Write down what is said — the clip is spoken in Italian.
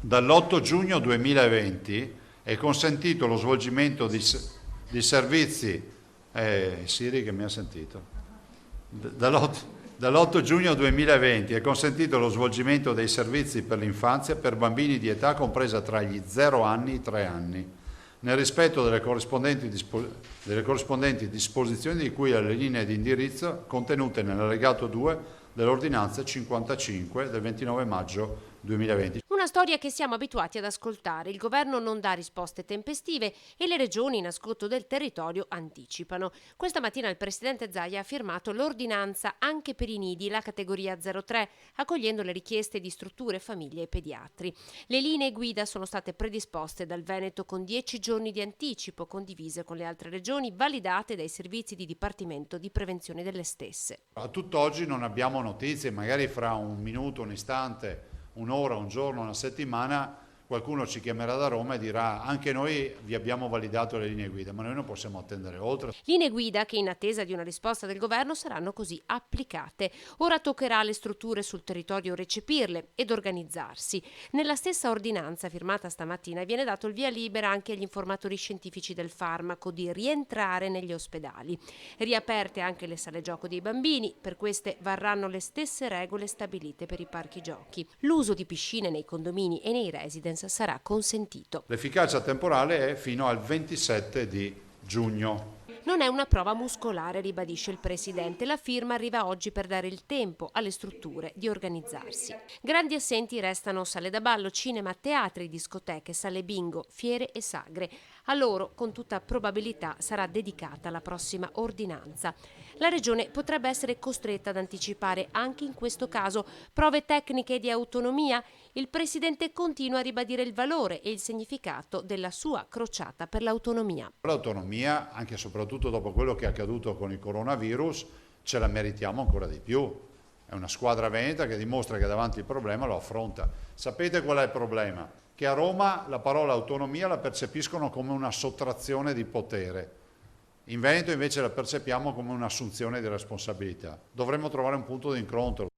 Dall'8 giugno 2020 è consentito lo svolgimento di servizi, Siri che mi ha sentito, dall'8 giugno 2020 è consentito lo svolgimento dei servizi per l'infanzia per bambini di età compresa tra gli 0 anni e i 3 anni, nel rispetto delle corrispondenti disposizioni di cui alle linee di indirizzo contenute nell'allegato 2 dell'ordinanza 55 del 29 maggio 2020. Una storia che siamo abituati ad ascoltare. Il governo non dà risposte tempestive e le regioni in ascolto del territorio anticipano. Questa mattina il presidente Zaia ha firmato l'ordinanza anche per i nidi, la categoria 03, accogliendo le richieste di strutture, famiglie e pediatri. Le linee guida sono state predisposte dal Veneto con 10 giorni di anticipo, condivise con le altre regioni, validate dai servizi di Dipartimento di Prevenzione delle stesse. A tutt'oggi non abbiamo notizie, magari fra un minuto, un istante, un'ora, un giorno, una settimana, qualcuno ci chiamerà da Roma e dirà anche noi vi abbiamo validato le linee guida, ma noi non possiamo attendere oltre. Linee guida che in attesa di una risposta del governo saranno così applicate. Ora toccherà alle strutture sul territorio recepirle ed organizzarsi. Nella stessa ordinanza firmata stamattina viene dato il via libera anche agli informatori scientifici del farmaco di rientrare negli ospedali. Riaperte anche le sale gioco dei bambini, per queste varranno le stesse regole stabilite per i parchi giochi. L'uso di piscine nei condomini e nei residence sarà consentito. L'efficacia temporale è fino al 27 di giugno. Non è una prova muscolare, ribadisce il presidente. La firma arriva oggi per dare il tempo alle strutture di organizzarsi. Grandi assenti restano sale da ballo, cinema, teatri, discoteche, sale bingo, fiere e sagre. A loro, con tutta probabilità, sarà dedicata la prossima ordinanza. La Regione potrebbe essere costretta ad anticipare anche in questo caso prove tecniche di autonomia. Il presidente continua a ribadire il valore e il significato della sua crociata per l'autonomia. L'autonomia, anche e soprattutto dopo quello che è accaduto con il coronavirus, ce la meritiamo ancora di più. È una squadra veneta che dimostra che davanti il problema lo affronta. Sapete qual è il problema? Che a Roma la parola autonomia la percepiscono come una sottrazione di potere. In Veneto invece la percepiamo come un'assunzione di responsabilità. Dovremmo trovare un punto di incontro.